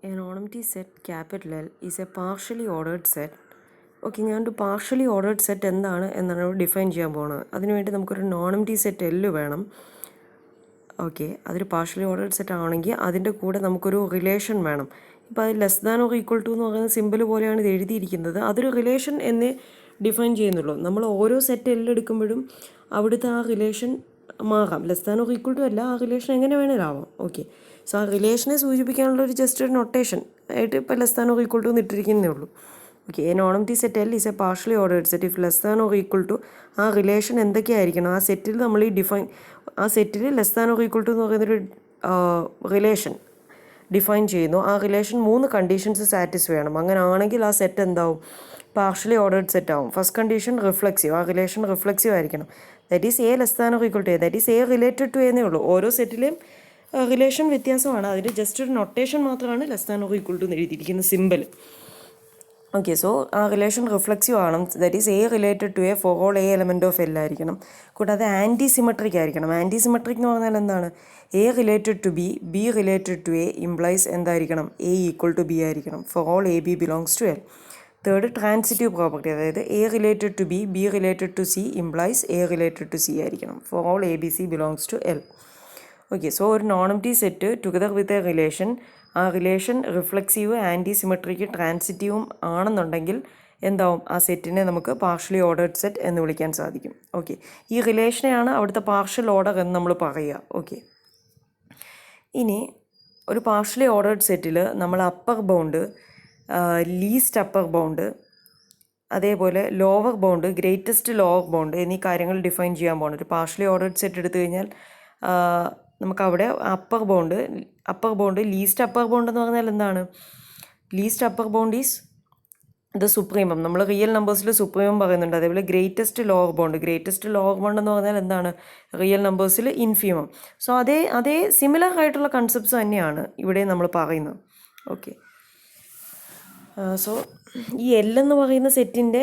An anonymity set capital L is a partially ordered set. Okay, ഞാനൊരു partially ordered set എന്നാണ് define ചെയ്യാൻ പോകുന്നത്. അതിനുവേണ്ടി നമുക്കൊരു നോണമിറ്റി സെറ്റ് എൽ വേണം. ഓക്കെ, അതൊരു പാർഷ്യലി ഓർഡേർഡ് സെറ്റ് ആണെങ്കിൽ അതിൻ്റെ കൂടെ നമുക്കൊരു റിലേഷൻ വേണം. ഇപ്പോൾ അത് less than or equal to എന്ന് പറയുന്ന സിമ്പിൾ പോലെയാണ് ഇത് എഴുതിയിരിക്കുന്നത്. അതൊരു റിലേഷൻ എന്നേ ഡിഫൈൻ ചെയ്യുന്നുള്ളൂ. നമ്മൾ ഓരോ സെറ്റ് എൽ എടുക്കുമ്പോഴും അവിടുത്തെ ആ റിലേഷൻ മാറാം. Less than or equal to അല്ല, ആ റിലേഷൻ എങ്ങനെ വേണേലും ആവാം. ഓക്കെ, സോ ആ റിലേഷനെ സൂചിപ്പിക്കാനുള്ള ഒരു ജസ്റ്റ് ഒരു നൊട്ടേഷൻ ആയിട്ട് ഇപ്പോൾ less than or equal to എന്ന് ഇട്ടിരിക്കുന്നേ ഉള്ളൂ. Okay, a nonempty set L is a partially ordered set if less than or equal to ആ റിലേഷൻ എന്തൊക്കെയായിരിക്കണം ആ സെറ്റിൽ നമ്മൾ ആ സെറ്റിൽ less than or equal to എന്ന് പറയുന്നൊരു റിലേഷൻ ഡിഫൈൻ ചെയ്യുന്നു. ആ റിലേഷൻ 3 കണ്ടീഷൻസ് സാറ്റിസ്ഫൈ ചെയ്യണം. അങ്ങനെ ആണെങ്കിൽ ആ സെറ്റ് എന്താവും? പാർഷ്യലി ഓർഡേർഡ് സെറ്റ് ആവും. ഫസ്റ്റ് കണ്ടീഷൻ റിഫ്ലെക്സീവ്, ആ റിലേഷൻ റിഫ്ലെക്സീവ് ആയിരിക്കണം. That is A less than or equal to A, that is A related to എന്നേ ഉള്ളൂ. ഓരോ സെറ്റിലെയും റിലേഷൻ വ്യത്യാസമാണ്. അതിന് ജസ്റ്റ് ഒരു നൊട്ടേഷൻ മാത്രമാണ് less than or equal to എന്ന് എഴുതിയിരിക്കുന്ന സിമ്പിൾ. ഓക്കെ, സോ ആ റിലേഷൻ റിഫ്ലെക്സീവ് ആണ്. That is A related to A for all A element of L ആയിരിക്കണം. കൂടാതെ ആൻറ്റി സിമെട്രിക് ആയിരിക്കണം. ആൻറ്റി സിമെട്രിക് എന്ന് പറഞ്ഞാൽ എന്താണ്? A related to B, B related to A implies എന്തായിരിക്കണം? എ ഈക്വൽ ടു ബി ആയിരിക്കണം for all A B belongs to L. Third, transitive property, അതായത് A related to B, B related to C implies A related to C ആയിരിക്കണം for all A B C belongs to L. Okay, so ഒരു nonempty set together with a relation, ആ relation reflexive, anti symmetric, ട്രാൻസിറ്റീവും ആണെന്നുണ്ടെങ്കിൽ എന്താവും? ആ സെറ്റിനെ നമുക്ക് partially ordered set എന്ന് വിളിക്കാൻ സാധിക്കും. ഓക്കെ, ഈ റിലേഷനെയാണ് അവിടുത്തെ പാർഷ്യൽ ഓർഡർ എന്ന് നമ്മൾ പറയുക. ഓക്കെ, ഇനി ഒരു പാർഷ്യലി ഓർഡേർഡ് സെറ്റിൽ നമ്മൾ upper bound, least upper bound, അതേപോലെ lower bound, greatest lower bound എന്നീ കാര്യങ്ങൾ ഡിഫൈൻ ചെയ്യാൻ പോകുന്നത്. ഒരു പാർഷ്യലി ഓർഡേർഡ് സെറ്റ് എടുത്തു കഴിഞ്ഞാൽ നമുക്കവിടെ upper bound, least upper bound എന്ന് പറഞ്ഞാൽ എന്താണ്? Least upper bound is the supremum. നമ്മൾ റിയൽ നമ്പേഴ്സിൽ സുപ്രീമം പറയുന്നുണ്ട്. അതേപോലെ ഗ്രേറ്റസ്റ്റ് ലോവർ ബൗണ്ട് എന്ന് പറഞ്ഞാൽ എന്താണ്? റിയൽ നമ്പേഴ്സിൽ ഇൻഫീമം. സോ അതേ സിമിലർ ആയിട്ടുള്ള കൺസെപ്റ്റ്സ് തന്നെയാണ് ഇവിടെ നമ്മൾ പറയുന്നത്. ഓക്കെ, സോ ഈ എൽ എന്ന് പറയുന്ന സെറ്റിൻ്റെ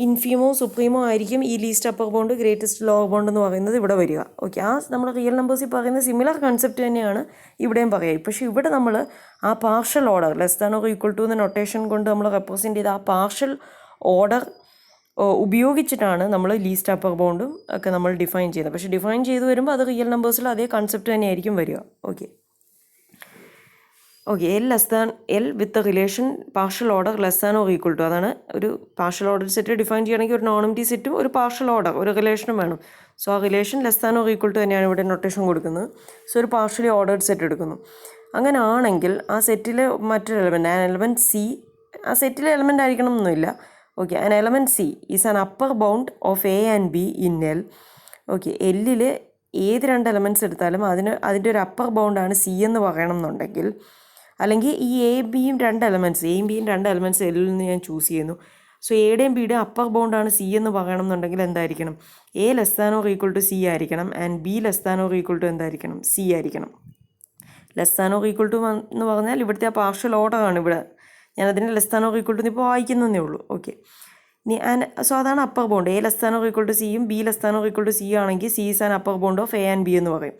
ഇൻഫീമോ സുപ്രീമോ ആയിരിക്കും ഈ least upper bound, greatest lower bound എന്ന് പറയുന്നത് ഇവിടെ വരിക. ഓക്കെ, ആ നമ്മുടെ റിയൽ നമ്പേഴ്സിൽ പറയുന്ന സിമിലർ കൺസെപ്റ്റ് തന്നെയാണ് ഇവിടെയും പറയുക. പക്ഷേ ഇവിടെ നമ്മൾ ആ partial order less than or equal to എന്ന നൊട്ടേഷൻ കൊണ്ട് നമ്മൾ റെപ്രസെൻറ്റ് ചെയ്ത ആ പാർഷ്യൽ ഓർഡർ ഉപയോഗിച്ചിട്ടാണ് നമ്മൾ ലീസ്റ്റ് അപ്പർ ബൗണ്ടും ഒക്കെ നമ്മൾ ഡിഫൈൻ ചെയ്യുന്നത്. പക്ഷേ ഡിഫൈൻ ചെയ്ത് വരുമ്പോൾ അത് റിയൽ നമ്പേഴ്സിൽ അതേ കൺസെപ്റ്റ് തന്നെയായിരിക്കും വരിക. Okay, L with relation partial order less than or equal to, അതാണ് ഒരു പാർഷ്യൽ ഓർഡർ സെറ്റ് ഡിഫൈൻ ചെയ്യണമെങ്കിൽ ഒരു നോണമിറ്റി സെറ്റും ഒരു പാർഷ്യൽ ഓർഡർ, ഒരു റിലേഷനും വേണം. സോ ആ relation less than or equal to തന്നെയാണ് ഇവിടെ നൊട്ടേഷൻ കൊടുക്കുന്നത്. സോ ഒരു പാർഷ്യലി ഓർഡേർഡ് സെറ്റ് എടുക്കുന്നു. അങ്ങനെ ആണെങ്കിൽ ആ സെറ്റിലെ മറ്റൊരു എലമെൻറ്റ്, ആൻ എലമെൻറ്റ് സി, ആ സെറ്റിലെ എലമെൻ്റ് ആയിരിക്കണം എന്നൊന്നുമില്ല. Okay, an element C is an upper bound of A and B in L. Okay, എല്ലിൽ ഏത് 2 എലമെൻറ്റ്സ് എടുത്താലും അതിൻ്റെ ഒരു അപ്പർ ബൗണ്ടാണ് സി എന്ന് പറയണം എന്നുണ്ടെങ്കിൽ, അല്ലെങ്കിൽ ഈ എയും ബിയും 2 എലമെൻറ്റ്സ് എല്ലിൽ നിന്ന് ഞാൻ ചൂസ് ചെയ്യുന്നു. സോ എയുടെയും ബിയുടെയും അപ്പർ ബൗണ്ടാണ് സി എന്ന് പറയണം എന്നുണ്ടെങ്കിൽ എന്തായിരിക്കണം? A less than or equal to C ആയിരിക്കണം, and B less than or equal to എന്തായിരിക്കണം? സി ആയിരിക്കണം. Less than or equal to എന്ന് പറഞ്ഞാൽ ഇവിടുത്തെ ആ പാർഷ്യൽ ഓർഡറാണ് ഇവിടെ. ഞാനതിന് less than or equal to ഇപ്പോൾ വായിക്കുന്നതേ ഉള്ളൂ. ഓക്കെ, ഇനി സോ അതാണ് upper bound. A less than or equal to സിയും B less than or equal to C ആണെങ്കിൽ C is an upper bound of A and B എന്ന് പറയും.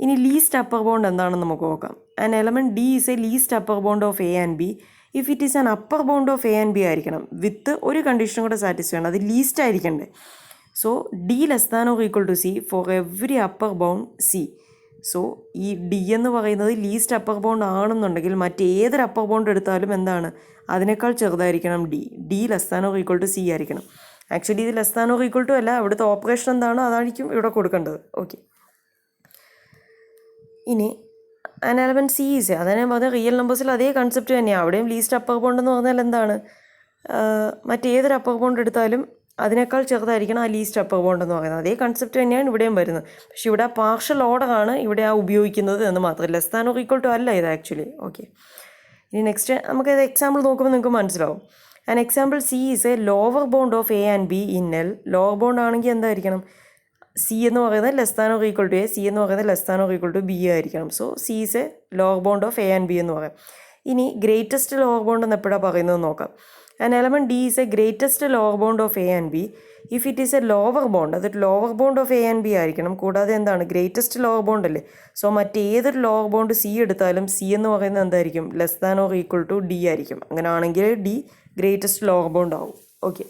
ഇനി ലീസ്റ്റ് അപ്പർ ബൗണ്ട് എന്താണെന്ന് നമുക്ക് നോക്കാം. An element D is a least upper bound of A and B if it is an upper bound of A and B ആയിരിക്കണം with ഒരു കണ്ടീഷനും കൂടെ സാറ്റിസ്ഫൈ ചെയ്യണം. അത് ലീസ്റ്റ് ആയിരിക്കണ്ടേ. So D less than or equal to C for every upper bound C. So ഈ D എന്ന് പറയുന്നത് ലീസ്റ്റ് അപ്പർ ബൗണ്ട് ആണെന്നുണ്ടെങ്കിൽ മറ്റേതൊരു അപ്പർ ബൗണ്ട് എടുത്താലും എന്താണ്? അതിനേക്കാൾ ചെറുതായിരിക്കണം D less than or equal to C ആയിരിക്കണം. ആക്ച്വലി ഇത് less than or equal to അല്ല, ഇവിടുത്തെ ഓപ്പറേഷൻ എന്താണോ അതായിരിക്കും ഇവിടെ കൊടുക്കേണ്ടത്. ഓക്കെ, ഇനി ആൻ എലമെൻറ്റ് സി ഈസ്, അതാണ് ഞാൻ പറഞ്ഞ റിയൽ നമ്പേഴ്സിൽ അതേ കൺസെപ്റ്റ് തന്നെയാണ്. അവിടെയും ലീസ്റ്റ് അപ്പർ ബൗണ്ട് എന്ന് പറഞ്ഞാൽ എന്താണ്? മറ്റേതൊരു അപ്പർ ബൗണ്ട് എടുത്താലും അതിനേക്കാൾ ചെറുതായിരിക്കണം ആ ലീസ്റ്റ് അപ്പർ ബൗണ്ട് എന്ന് പറയുന്നത്. അതേ കൺസെപ്റ്റ് തന്നെയാണ് ഇവിടെയും വരുന്നത്. പക്ഷേ ഇവിടെ ആ പാർഷ്യൽ ഓർഡറാണ് ഇവിടെ ഉപയോഗിക്കുന്നത് എന്ന് മാത്രം. Less than or equal to അല്ല ഇത് ആക്ച്വലി. ഓക്കെ, ഇനി നെക്സ്റ്റ് നമുക്കിത് എക്സാമ്പിൾ നോക്കുമ്പോൾ നിങ്ങൾക്ക് മനസ്സിലാവും. An example C is a lower bound of A and B in L. Lower bound ആണെങ്കിൽ എന്തായിരിക്കണം? സി എന്ന് പറയുന്നത് less than or equal to A, C എന്ന് പറയുന്നത് less than or equal to B ആയിരിക്കണം. So C is a lower bound of A and B എന്ന് പറയാം. ഇനി ഗ്രേറ്റസ്റ്റ് ലോവർ ബൗണ്ട് എന്ന് എപ്പോഴാണ് പറയുന്നത് നോക്കാം. An element D is a greatest lower bound of A and B if it is a lower bond. അത് lower bound of A and B ആയിരിക്കണം. കൂടാതെ എന്താണ്, ഗ്രേറ്റസ്റ്റ് ലോവർ ബോണ്ട് അല്ലേ. സോ മറ്റേതൊരു ലോവർ ബോണ്ട് സി എടുത്താലും C എന്ന് പറയുന്നത് എന്തായിരിക്കും, less than or equal to D ആയിരിക്കും. അങ്ങനെ ആണെങ്കിൽ ഡി ഗ്രേറ്റസ്റ്റ് ലോവർ ബോണ്ട് ആവും. ഓക്കെ,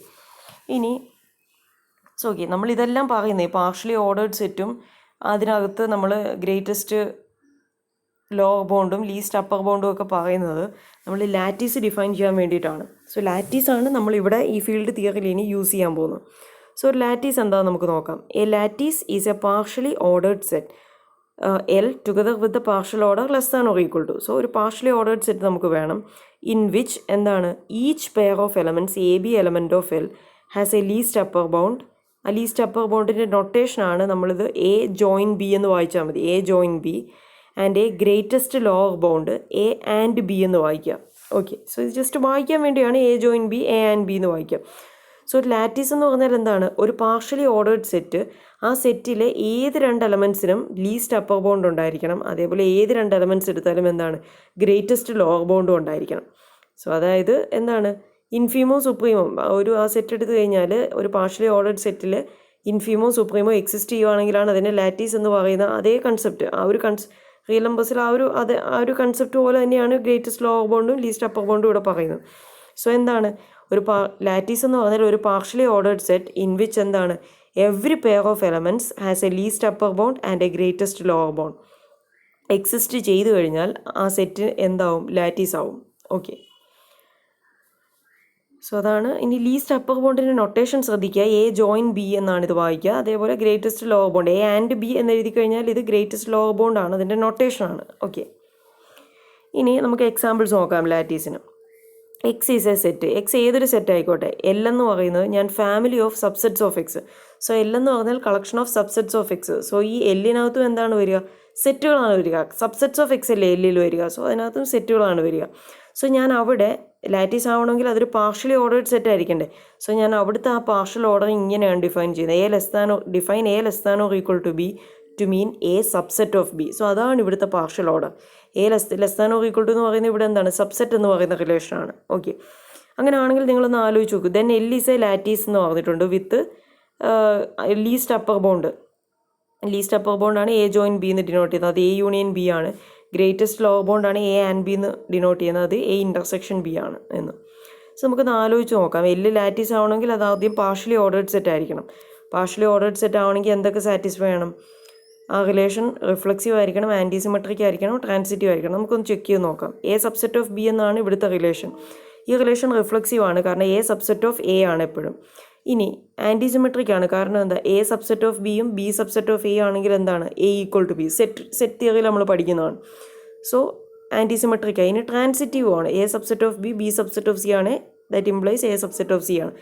ഇനി ഓക്കെ, നമ്മളിതെല്ലാം പറയുന്നത് പാർഷ്യലി ഓർഡേർഡ് സെറ്റും അതിനകത്ത് നമ്മൾ ഗ്രേറ്റസ്റ്റ് ലോവർ ബോണ്ടും ലീസ്റ്റ് അപ്പർ ബോണ്ടും ഒക്കെ പറയുന്നത് നമ്മൾ ലാറ്റീസ് ഡിഫൈൻ ചെയ്യാൻ വേണ്ടിയിട്ടാണ്. സോ ലാറ്റീസാണ് നമ്മളിവിടെ ഈ ഫീൽഡ് തിയറിയിൽ ഇനി യൂസ് ചെയ്യാൻ പോകുന്നത്. സോ ഒരു ലാറ്റീസ് എന്താണെന്ന് നമുക്ക് നോക്കാം. A lattice is a partially ordered set L together with the partial order less than or equal to. So ഒരു പാർഷ്യലി ഓർഡേർഡ് സെറ്റ് നമുക്ക് വേണം ഇൻ വിച്ച് എന്താണ് each pair of elements A B element of L has a least upper bound. ആ least upper ബൗണ്ടിൻ്റെ നൊട്ടേഷനാണ് നമ്മളിത് A join B എന്ന് വായിച്ചാൽ മതി. A join B and a greatest lower bound A and B എന്ന് വായിക്കാം. ഓക്കെ, സോ ഇത് ജസ്റ്റ് വായിക്കാൻ വേണ്ടിയാണ് A join B A and B എന്ന് വായിക്കാം. സോ ഒരു ലാറ്റീസ് എന്ന് പറഞ്ഞാൽ എന്താണ്, ഒരു പാർഷ്യലി ഓർഡേർഡ് സെറ്റ്, ആ സെറ്റിലെ ഏത് രണ്ട് എലമെൻറ്റ്സിനും ലീസ്റ്റ് അപ്പർ ബൗണ്ട് ഉണ്ടായിരിക്കണം. അതേപോലെ ഏത് രണ്ട് എലമെൻറ്റ്സ് എടുത്താലും എന്താണ്, ഗ്രേറ്റസ്റ്റ് ലോവർ ബൗണ്ടും ഉണ്ടായിരിക്കണം. സോ അതായത് എന്താണ്, ഇൻഫീമോ സുപ്രീമോ ഒരു ആ സെറ്റ് എടുത്തു കഴിഞ്ഞാൽ ഒരു പാർഷ്യലി ഓർഡേർഡ് സെറ്റിൽ ഇൻഫീമോ സുപ്രീമോ എക്സിസ്റ്റ് ചെയ്യുവാണെങ്കിലാണ് അതിനെ ലാറ്റീസ് എന്ന് പറയുന്ന അതേ കൺസെപ്റ്റ്, ആ ഒരു റിയൽ നമ്പേഴ്സിൽ ആ ഒരു കൺസെപ്റ്റ് പോലെ തന്നെയാണ് ഗ്രേറ്റസ്റ്റ് ലോവർ ബോണ്ടും ലീസ്റ്റ് അപ്പർ ബോണ്ടും ഇവിടെ പറയുന്നത്. സോ എന്താണ്, ഒരു ലാറ്റീസ് എന്ന് പറഞ്ഞാൽ ഒരു partially ordered set in which എന്താണ് every pair of elements has a least upper bound and a greatest lower bound exist ചെയ്തു കഴിഞ്ഞാൽ ആ സെറ്റ് എന്താവും, ലാറ്റീസ് ആവും. ഓക്കെ, സോ അതാണ്. ഇനി ലീസ്റ്റ് അപ്പർ ബോണ്ടിൻ്റെ നൊട്ടേഷൻ ശ്രദ്ധിക്കുക, എ ജോയിൻ ബി എന്നാണ് ഇത് വായിക്കുക. അതേപോലെ greatest lower bond A and B എന്ന് എഴുതി കഴിഞ്ഞാൽ ഇത് ഗ്രേറ്റസ്റ്റ് ലോവർ ബോണ്ടാണ്, അതിൻ്റെ നൊട്ടേഷനാണ്. ഓക്കെ, ഇനി നമുക്ക് എക്സാമ്പിൾസ് നോക്കാം ലാറ്റീസിന്. X is a set. X ഏതൊരു സെറ്റ് ആയിക്കോട്ടെ. എൽ എന്ന് പറയുന്നത് ഞാൻ family of subsets of X. So L എന്ന് പറഞ്ഞാൽ collection of subsets of X. So ഈ എല്ലിനകത്തും എന്താണ് വരിക, സെറ്റുകളാണ് വരിക. സബ്സെറ്റ്സ് ഓഫ് എക്സ് അല്ലേ എല്ലിൽ വരിക. സോ അതിനകത്തും സെറ്റുകളാണ് വരിക. സോ ഞാൻ അവിടെ ലാറ്റീസ് ആവണമെങ്കിൽ അതൊരു പാർഷ്യലി ഓർഡേർഡ് സെറ്റ് ആയിരിക്കണ്ടേ. സോ ഞാൻ അവിടുത്തെ ആ പാർഷ്യൽ ഓർഡർ ഇങ്ങനെയാണ് ഡിഫൈൻ ചെയ്യുന്നത്. A less than or equal to B to mean A subset of B. So അതാണ് ഇവിടുത്തെ partial order. A less than or equal to എന്ന് പറയുന്നത് ഇവിടെ എന്താണ്, സബ്സെറ്റ് എന്ന് പറയുന്ന റിലേഷനാണ്. ഓക്കെ, അങ്ങനെ ആണെങ്കിൽ നിങ്ങളൊന്ന് ആലോചിച്ച് നോക്കൂ. Then L is a lattice എന്ന് പറഞ്ഞിട്ടുണ്ട് with least upper bound. Least upper ബോണ്ടാണ് എ ജോയിൻ ബി എന്ന് ഡിനോട്ട് ചെയ്യുന്നത്, അത് എ യൂണിയൻ ബി ആണ്. ഗ്രേറ്റസ്റ്റ് ലോവർ ബോണ്ടാണ് എ ആൻഡ് ബി എന്ന് ഡിനോട്ട് ചെയ്യുന്നത്, അത് എ ഇൻ്റർസെക്ഷൻ ബി ആണ് എന്ന്. സോ നമുക്കൊന്ന് ആലോചിച്ച് നോക്കാം. എല്ല് ലാറ്റീസ് ആവണമെങ്കിൽ അത് ആദ്യം പാർഷ്യലി ഓർഡേർഡ് സെറ്റ് ആയിരിക്കണം. പാർഷ്യലി ഓർഡേർഡ് സെറ്റ് ആവണമെങ്കിൽ എന്തൊക്കെ സാറ്റിസ്ഫൈ ചെയ്യണം, ആ റിലേഷൻ റിഫ്ലെക്സീവ് ആയിരിക്കണം, ആൻറ്റിസിമെട്രിക് ആയിരിക്കണം, ട്രാൻസിറ്റീവ് ആയിരിക്കണം. നമുക്കൊന്ന് ചെക്ക് ചെയ്ത് നോക്കാം. എ സബ്സെറ്റ് ഓഫ് ബി എന്നാണ് ഇവിടുത്തെ റിലേഷൻ. ഈ റിലേഷൻ റിഫ്ലെക്സീവ് ആണ്, കാരണം എ സബ്സെറ്റ് ഓഫ് എ ആണ് എപ്പോഴും. ഇനി ആൻറ്റിസിമെട്രിക് ആണ്, കാരണം എന്താ, എ സബ്സെറ്റ് ഓഫ് ബിയും ബി സബ്സെറ്റ് ഓഫ് എ ആണെങ്കിൽ എന്താണ്, A equal to B. Set തിയറിയിൽ നമ്മൾ പഠിക്കുന്നതാണ്. സോ ആൻറ്റിസിമെട്രിക് ആയി. ഇനി ട്രാൻസിറ്റീവ് ആണ്, A subset of B B subset of C ആണ്, that implies A subset of C ആണ്.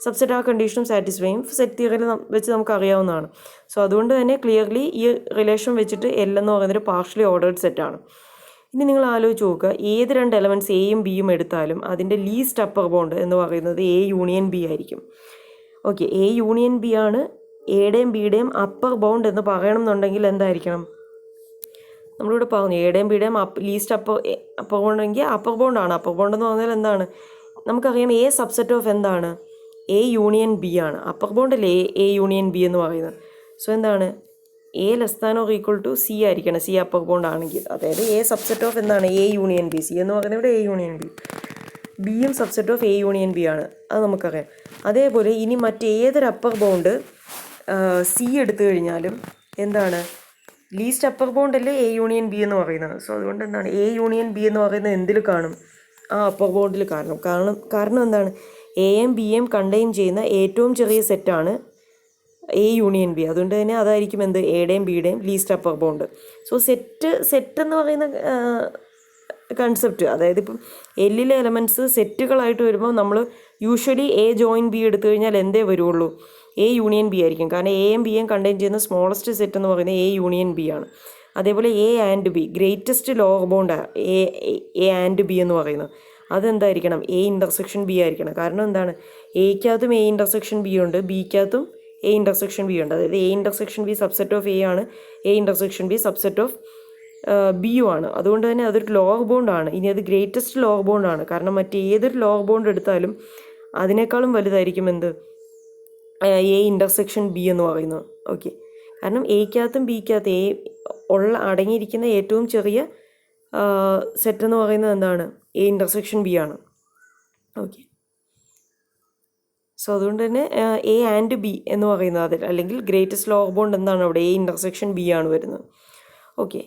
സബ്സെറ്റ് ആ കണ്ടീഷനും സാറ്റിസ്ഫൈ ചെയ്യും, സെറ്റ് തിയറിയിൽ വെച്ച് നമുക്ക് അറിയാവുന്നതാണ്. സോ അതുകൊണ്ട് തന്നെ ക്ലിയർലി ഈ റിലേഷൻ വെച്ചിട്ട് എൽ എന്ന് പറയുന്നൊരു പാർഷ്യലി ഓർഡേർഡ് സെറ്റാണ്. ഇനി നിങ്ങൾ ആലോചിച്ച് നോക്കുക, ഏത് രണ്ട് എലമെൻറ്റ്സ് എയും ബിയും എടുത്താലും അതിൻ്റെ ലീസ്റ്റ് അപ്പർ ബോണ്ട് എന്ന് പറയുന്നത് എ യൂണിയൻ ബി ആയിരിക്കും. ഓക്കെ, എ യൂണിയൻ ബി ആണ് എയുടെയും ബിയുടെയും അപ്പർ ബൗണ്ട് എന്ന് പറയണമെന്നുണ്ടെങ്കിൽ എന്തായിരിക്കണം, നമ്മളിവിടെ പറഞ്ഞു എയുടെയും ബിയുടെയും ലീസ്റ്റ് അപ്പർ ബോണ്ട് എങ്കിൽ അപ്പർ ബോണ്ടാണ്. അപ്പർ ബോണ്ട് എന്ന് പറഞ്ഞാൽ എന്താണ്, നമുക്കറിയാം എ സബ്സെറ്റ് ഓഫ് എന്താണ്, എ യൂണിയൻ ബി ആണ്. അപ്പർ ബോണ്ട് അല്ലേ എ യൂണിയൻ ബി എന്ന് പറയുന്നത്. സോ എന്താണ്, A less than or equal to C ആയിരിക്കണം, സി അപ്പർ ബോണ്ട് ആണെങ്കിൽ. അതായത് എ സബ്സെറ്റ് ഓഫ് എന്താണ്, എ യൂണിയൻ ബി. സി എന്ന് പറയുന്നത് ഇവിടെ എ യൂണിയൻ ബി, ബിയും subset of A union B ആണ്, അത് നമുക്കറിയാം. അതേപോലെ ഇനി മറ്റേതൊരു അപ്പർ ബൗണ്ട് സി എടുത്തു കഴിഞ്ഞാലും എന്താണ്, ലീസ്റ്റ് അപ്പർ ബൗണ്ട് അല്ലേ എ യൂണിയൻ ബി എന്ന് പറയുന്നത്. സോ അതുകൊണ്ട് എന്താണ്, എ യൂണിയൻ ബി എന്ന് പറയുന്നത് എന്തിൽ കാണും, ആ അപ്പർ ബൗണ്ടിൽ കാണും. കാരണം എന്താണ്, എയും ബിയും കണ്ടെയ്ൻ ചെയ്യുന്ന ഏറ്റവും ചെറിയ സെറ്റാണ് എ യൂണിയൻ ബി. അതുകൊണ്ട് തന്നെ അതായിരിക്കും എന്ത്, എയുടെയും ബിയുടെയും least upper bound. So set എന്ന് പറയുന്ന കൺസെപ്റ്റ്, അതായത് ഇപ്പം എല്ലിലെ എലമെൻറ്റ്സ് സെറ്റുകളായിട്ട് വരുമ്പോൾ നമ്മൾ യൂഷ്വലി എ ജോയിൻ ബി എടുത്തു കഴിഞ്ഞാൽ എന്തേ വരുള്ളൂ, എ യൂണിയൻ ബി ആയിരിക്കും. കാരണം എയും ബിയും കണ്ടെയ്ൻ ചെയ്യുന്ന സ്മോളസ്റ്റ് സെറ്റ് എന്ന് പറയുന്നത് എ യൂണിയൻ ബി ആണ്. അതേപോലെ A and B greatest lower ബൗണ്ടാണ് എ ആൻഡ് ബി എന്ന് പറയുന്നത്. അതെന്തായിരിക്കണം, എ ഇൻ്റർസെക്ഷൻ ബി ആയിരിക്കണം. കാരണം എന്താണ്, എയ്ക്കകത്തും എ ഇൻ്റർസെക്ഷൻ ബി ഉണ്ട്, ബിക്കകത്തും എ ഇൻ്റർസെക്ഷൻ ബി ഉണ്ട്. അതായത് A intersection B subset of A ആണ്, A intersection B subset of ബിയുമാണ്. അതുകൊണ്ട് തന്നെ അതൊരു ലോഗ് ബോണ്ടാണ്. ഇനി അത് ഗ്രേറ്റസ്റ്റ് ലോഗ് ബോണ്ടാണ്. കാരണം മറ്റേതൊരു ലോഗ് ബോണ്ട് എടുത്താലും അതിനേക്കാളും വലുതായിരിക്കും എന്ത് എ ഇൻ്റർസെക്ഷൻ ബി എന്ന് പറയുന്നത്. ഓക്കെ, കാരണം എക്കകത്തും ബിക്കകത്ത് അടങ്ങിയിരിക്കുന്ന ഏറ്റവും ചെറിയ സെറ്റ് എന്ന് പറയുന്നത് എന്താണ്? എ ഇൻ്റർസെക്ഷൻ ബി ആണ്. ഓക്കെ, സോ അതുകൊണ്ട് തന്നെ എ ആൻഡ് ബി എന്ന് പറയുന്നത് അതിൽ, അല്ലെങ്കിൽ ഗ്രേറ്റസ്റ്റ് ലോഗ് ബോണ്ട് എന്താണ് അവിടെ? എ ഇൻ്റർസെക്ഷൻ ബി ആണ് വരുന്നത്. ഓക്കെ,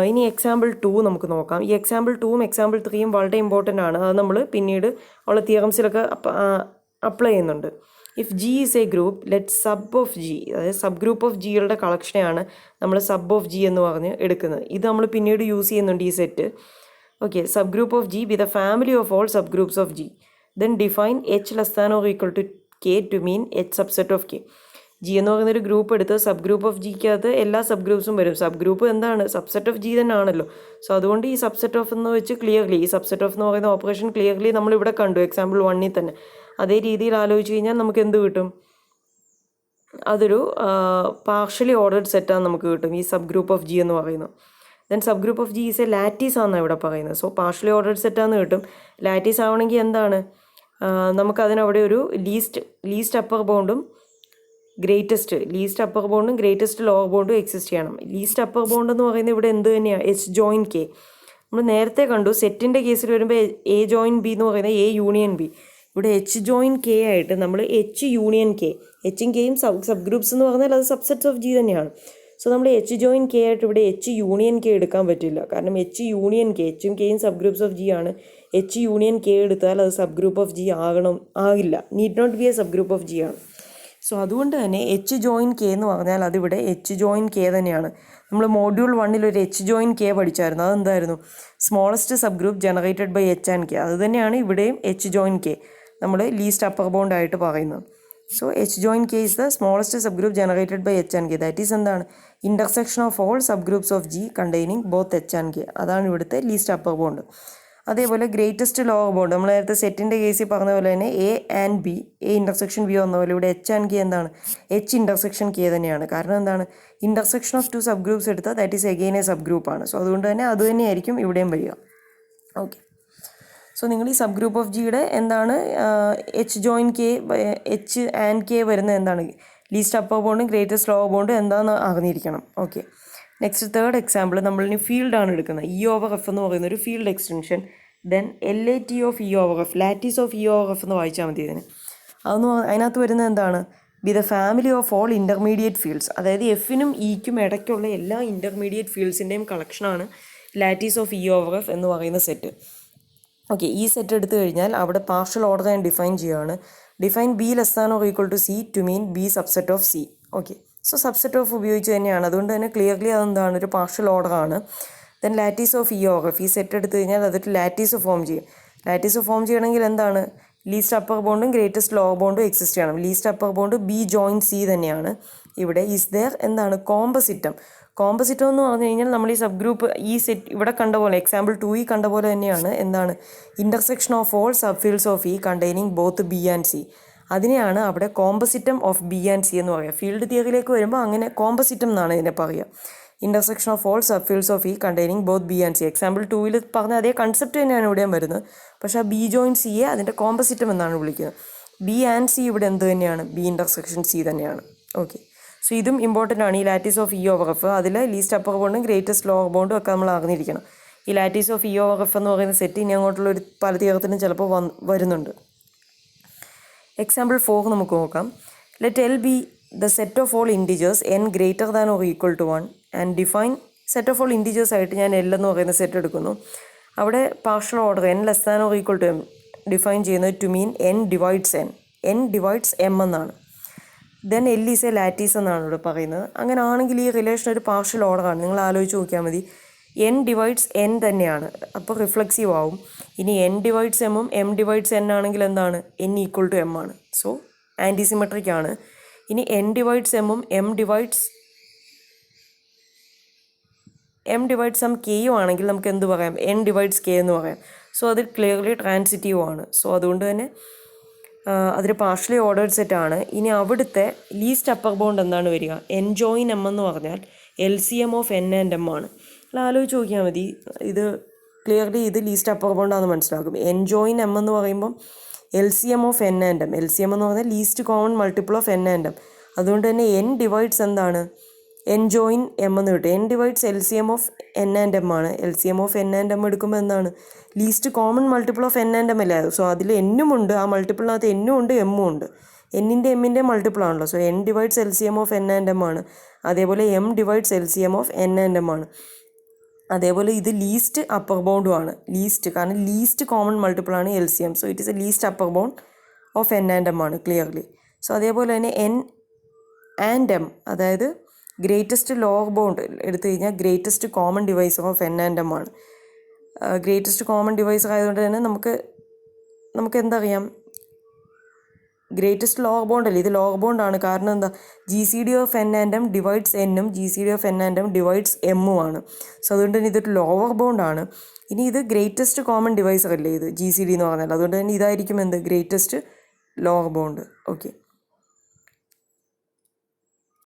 ഇനി എക്സാമ്പിൾ 2 നമുക്ക് നോക്കാം. ഈ എക്സാമ്പിൾ 2ഉം എക്സാമ്പിൾ 3യും വളരെ ഇമ്പോർട്ടൻ്റ് ആണ്. അത് നമ്മൾ പിന്നീട് ഉള്ള തിയറംസിലൊക്കെ അപ്ലൈ ചെയ്യുന്നുണ്ട്. If G is A group, let sub of G, അതായത് സബ് ഗ്രൂപ്പ് ഓഫ് ജികളുടെ കളക്ഷനെയാണ് നമ്മൾ സബ് ഓഫ് ജി എന്ന് പറഞ്ഞ് എടുക്കുന്നത്. ഇത് നമ്മൾ പിന്നീട് യൂസ് ചെയ്യുന്നുണ്ട് ഈ set. Okay, subgroup of G with a family of all subgroups of G. Then define H less than or equal to K to mean H subset of K. G എന്ന് പറയുന്നൊരു group എടുത്ത് sub group of ജിക്കകത്ത് എല്ലാ sub ഗ്രൂപ്പ്സും വരും. Sub group എന്താണ്? Subset of G തന്നെ ആണല്ലോ. So അതുകൊണ്ട് ഈ സബ്സെറ്റ് ഓഫ് എന്ന് വെച്ച് ക്ലിയർലി, ഈ സബ്സെറ്റ് ഓഫ് എന്ന് പറയുന്ന ഓപ്പറേഷൻ ക്ലിയർലി നമ്മളിവിടെ കണ്ടു എക്സാമ്പിൾ 1ൽ തന്നെ. അതേ രീതിയിൽ ആലോചിച്ച് കഴിഞ്ഞാൽ നമുക്ക് എന്ത് കിട്ടും? അതൊരു പാർഷ്യലി ഓർഡേഡ് സെറ്റാണ് നമുക്ക് കിട്ടും ഈ സബ് ഗ്രൂപ്പ് ഓഫ് ജി എന്ന് പറയുന്നത്. Then sub group of G is a lattice ആണെന്നാണ് ഇവിടെ പറയുന്നത്. സോ പാർഷ്യലി ഓർഡേഡ് സെറ്റാന്ന് കിട്ടും. ലാറ്റീസ് ആവണമെങ്കിൽ എന്താണ്? നമുക്കതിനവിടെ ഒരു ലീസ്റ്റ് അപ്പർ ബോണ്ടും ലീസ്റ്റ് അപ്പർ ബോണ്ടും ഗ്രേറ്റസ്റ്റ് ലോവർ ബോണ്ടും എക്സിസ്റ്റ് ചെയ്യണം. ലീസ്റ്റ് അപ്പർ ബോണ്ട് എന്ന് പറയുന്നത് ഇവിടെ എന്ത് തന്നെയാണ്? H join K. നമ്മൾ നേരത്തെ കണ്ടു സെറ്റിൻ്റെ കേസിൽ വരുമ്പോൾ എ ജോയിൻ ബി എന്ന് പറയുന്നത് എ യൂണിയൻ ബി. ഇവിടെ എച്ച് ജോയിൻ കെ ആയിട്ട് നമ്മൾ എച്ച് യൂണിയൻ കെ, എച്ചും കെയും സബ് ഗ്രൂപ്പ്സ് എന്ന് പറഞ്ഞാൽ അത് സബ്സെറ്റ്സ് ഓഫ് ജി തന്നെയാണ്. സോ നമ്മൾ എച്ച് ജോയിൻ കെ ആയിട്ട് ഇവിടെ എച്ച് യൂണിയൻ കെ എടുക്കാൻ പറ്റില്ല. കാരണം എച്ച് യൂണിയൻ കെ, എച്ചും കെയും സബ് ഗ്രൂപ്പ്സ് ഓഫ് ജി ആണ്. എച്ച് യൂണിയൻ കെ എടുത്താൽ അത് സബ് ഗ്രൂപ്പ് ഓഫ് ജി ആകില്ല. Need not be a subgroup of G ആണ്. സോ അതുകൊണ്ട് തന്നെ എച്ച് ജോയിൻ കെ എന്ന് പറഞ്ഞാൽ അതിവിടെ എച്ച് ജോയിൻ കെ തന്നെയാണ്. നമ്മൾ മോഡ്യൂൾ 1ൽ ഒരു എച്ച് ജോയിൻ കെ പഠിച്ചായിരുന്നു. അതെന്തായിരുന്നു? Smallest subgroup generated by H and K. അത് തന്നെയാണ് ഇവിടെയും എച്ച് ജോയിൻ കെ നമ്മൾ ലീസ്റ്റ് അപ്പർ ബോണ്ട് ആയിട്ട് പറയുന്നത്. So H join K is the smallest subgroup generated by H and K. That is എന്താണ്? Intersection of all subgroups of G containing both H and K. അതാണ് ഇവിടുത്തെ least upper bound. അതേപോലെ greatest lower bound നമ്മൾ നേരത്തെ സെറ്റിൻ്റെ കേസിൽ പറഞ്ഞ പോലെ തന്നെ A and B, A intersection B വന്ന പോലെ ഇവിടെ എച്ച് ആൻഡ് കെ എന്താണ്? എച്ച് ഇൻ്റർസെക്ഷൻ കെ തന്നെയാണ്. കാരണം എന്താണ്? ഇൻ്റർസെക്ഷൻ ഓഫ് 2 സബ് ഗ്രൂപ്പ്സ് എടുത്താൽ that is again A sub ഗ്രൂപ്പാണ്. സോ അതുകൊണ്ട് തന്നെ അത് തന്നെയായിരിക്കും ഇവിടെയും വരിക. ഓക്കെ, സോ നിങ്ങൾ ഈ സബ് ഗ്രൂപ്പ് ഓഫ് ജിയുടെ എന്താണ് H join K, H and K വരുന്നത് എന്താണ്? ലീസ്റ്റ് അപ്പർ ബോണ്ടും ഗ്രേറ്റസ്റ്റ് ലോവർ ബോണ്ടും എന്താണെന്ന് അറിഞ്ഞിരിക്കണം. ഓക്കെ, നെക്സ്റ്റ് തേർഡ് എക്സാമ്പിൾ നമ്മളിനി ഫീൽഡാണ് എടുക്കുന്നത്. ഇ ഓവർ എഫ് എന്ന് പറയുന്ന ഒരു field extension. Then LAT of E over F, lattice of E over F എന്ന് വായിച്ചാൽ മതി ഇതിന്. അതിനകത്ത് വരുന്നത് എന്താണ്? Be the family of all intermediate fields. അതായത് എഫിനും ഇക്കും ഇടയ്ക്കുള്ള എല്ലാ ഇൻ്റർമീഡിയറ്റ് ഫീൽഡ്സിൻ്റെയും കളക്ഷനാണ് lattice of E over F എന്ന് പറയുന്ന സെറ്റ്. ഓക്കെ, ഈ സെറ്റ് എടുത്തു കഴിഞ്ഞാൽ അവിടെ പാർഷ്യൽ ഓർഡർ ഞാൻ ഡിഫൈൻ ചെയ്യുകയാണ്. Define B less than or equal to C to mean B subset of C. Okay, so subset of ഉപയോഗിച്ച് തന്നെയാണ്. അതുകൊണ്ട് തന്നെ ക്ലിയർലി അതെന്താണ്? ഒരു പാർഷ്യൽ ഓർഡറാണ്. Then lattice of E over F, ഈ സെറ്റ് എടുത്തു കഴിഞ്ഞാൽ അതൊരു ലാറ്റീസ് ഫോം ചെയ്യും. ലാറ്റീസ് ഫോം ചെയ്യണമെങ്കിൽ എന്താണ്? ലീസ്റ്റ് അപ്പർ ബോണ്ടും ഗ്രേറ്റസ്റ്റ് ലോവർ ബോണ്ടും എക്സിസ്റ്റ് ചെയ്യണം. Least upper bound B join C തന്നെയാണ്. ഇവിടെ ഈസ് ദെയർ എന്താണ്? കോമ്പസിറ്റം. കോമ്പസിറ്റം എന്ന് പറഞ്ഞു കഴിഞ്ഞാൽ നമ്മൾ ഈ സബ് ഗ്രൂപ്പ് ഈ സെറ്റ് ഇവിടെ കണ്ട പോലെ എക്സാമ്പിൾ 2 കണ്ട പോലെ തന്നെയാണ്. എന്താണ്? Intersection of all sub fields of E containing both B and C. അതിനെയാണ് അവിടെ കോമ്പസിറ്റം ഓഫ് ബി ആൻഡ് സി എന്ന് പറയുക. ഫീൽഡ് തിയറിയിലേക്ക് വരുമ്പോൾ അങ്ങനെ കോമ്പസിറ്റം എന്നാണ് ഇതിനെ പറയുക. Intersection of all sub fields of E containing both B and C. Example 2 പറഞ്ഞ അതേ കൺസെപ്റ്റ് തന്നെയാണ് ഇവിടെയും വരുന്നത്. പക്ഷേ ആ ബി ജോയിൻ സിയെ അതിൻ്റെ കോമ്പസിറ്റം എന്നാണ് വിളിക്കുന്നത്. ബി ആൻഡ് സി ഇവിടെ എന്ത് തന്നെയാണ്? ബി ഇൻ്റർസെക്ഷൻ സി തന്നെയാണ്. ഓക്കെ, സോ ഇതും ഇമ്പോർട്ടൻ്റ് ആണ്. ഈ lattice of E over F അതിൽ ലീസ്റ്റ് അപ്പർ ബോണ്ടും ഗ്രേറ്റസ്റ്റ് ലോവർ ബോണ്ടും ഒക്കെ നമ്മൾ അറിഞ്ഞിരിക്കണം. ഈ lattice of E over F എന്ന് പറയുന്ന സെറ്റ് ഇനി അങ്ങോട്ടുള്ള ഒരു പല തിയറത്തിനും ചിലപ്പോൾ വരുന്നുണ്ട്. എക്സാമ്പിൾ 4 നമുക്ക് നോക്കാം. Let L be the set of all integers N greater than or equal to 1 and define set of all integers ആയിട്ട് ഞാൻ എൽ എന്ന് പറയുന്ന സെറ്റ് എടുക്കുന്നു. അവിടെ partial order N less than or equal to M define ചെയ്യുന്നത് to mean N divides M എന്നാണ്. Then L is a lattice എന്നാണ് ഇവിടെ പറയുന്നത്. അങ്ങനെ ആണെങ്കിൽ ഈ റിലേഷൻ ഒരു പാർഷ്യൽ ഓർഡറാണ്. നിങ്ങൾ ആലോചിച്ച് നോക്കിയാൽ മതി. എൻ ഡിവൈഡ്സ് എൻ തന്നെയാണ്, അപ്പോൾ റിഫ്ലെക്സീവ് ആവും. ഇനി എൻ ഡിവൈഡ്സ് എമ്മും എം ഡിവൈഡ്സ് എൻ ആണെങ്കിൽ എന്താണ്? എൻ ഈക്വൽ ടു എം ആണ്. സോ ആൻറ്റിസിമെട്രിക് ആണ്. ഇനി എൻ ഡിവൈഡ്സ് എമ്മും എം ഡിവൈഡ്സ് എം കെയും ആണെങ്കിൽ നമുക്ക് എന്ത് പറയാം? എൻ ഡിവൈഡ്സ് കെ എന്ന് പറയാം. സോ അത് ക്ലിയർലി ട്രാൻസിറ്റീവ് ആണ്. സോ അതുകൊണ്ട് തന്നെ അതൊരു പാർഷ്യലി ഓർഡേർഡ് സെറ്റാണ്. ഇനി അവിടുത്തെ ലീസ്റ്റ് അപ്പർ ബോണ്ട് എന്താണ് വരിക? എൻ ജോയിൻ എം എന്ന് പറഞ്ഞാൽ LCM of N and M ആണ്. അല്ല ആലോചിച്ച് നോക്കിയാൽ മതി. ഇത് ക്ലിയർലി ഇത് ലീസ്റ്റ് അപ്പർ ബൗണ്ടാണെന്ന് മനസ്സിലാക്കും. എൻ ജോയിൻ എം എന്ന് പറയുമ്പം LCM of N and M. LCM എന്ന് പറഞ്ഞാൽ least common multiple of N and M. അതുകൊണ്ട് തന്നെ എൻ ഡിവൈഡ്സ് എന്താണ്, എൻ ജോയിൻ എം എന്ന് കിട്ടും. N divides LCM of N and M ആണ്. LCM of N and M എടുക്കുമ്പോൾ എന്താണ്, least common multiple of N and M അല്ലേ. So അതിൽ എന്നും ഉണ്ട്, ആ മൾട്ടിപ്പിളിനകത്ത് എന്നും ഉണ്ട് എമ്മും ഉണ്ട്. എന്നിൻ്റെ എമ്മിൻ്റെ മൾട്ടിപ്പിൾ ആണല്ലോ. So N divides LCM of N and M ആണ്. അതേപോലെ M divides LCM of N and M ആണ്. അതേപോലെ ഇത് ലീസ്റ്റ് അപ്പർ ബൗണ്ടും ആണ്. ലീസ്റ്റ്, കാരണം ലീസ്റ്റ് കോമൺ മൾട്ടിപ്പിൾ ആണ് LCM. So it is a least upper bound of N and M ആണ് ക്ലിയർലി. സോ അതേപോലെ തന്നെ എൻ ആൻഡ് എം, അതായത് ഗ്രേറ്റസ്റ്റ് ലോവർ ബൗണ്ട് എടുത്തു കഴിഞ്ഞാൽ greatest common divisor of N and M ആണ്. Greatest common divisor ആയതുകൊണ്ട് തന്നെ നമുക്ക് എന്തറിയാം, ഗ്രേറ്റസ്റ്റ് ലോവർ ബൗണ്ട് അല്ലേ, ഇത് ലോവർ ബൗണ്ട് ആണ്. കാരണം എന്താ, GCD of N and M divides എന്നും GCD of N and M divides എമ്മും ആണ്. സോ അതുകൊണ്ട് തന്നെ ഇതൊരു ലോവർ ബൗണ്ട് ആണ്. ഇനി ഇത് ഗ്രേറ്റസ്റ്റ് കോമൺ ഡിവൈസർ അല്ലേ ഇത് GCD എന്ന് പറഞ്ഞാൽ, അതുകൊണ്ട് തന്നെ ഇതായിരിക്കും എന്ത്, ഗ്രേറ്റസ്റ്റ് ലോവർ ബൗണ്ട്. ഓക്കെ.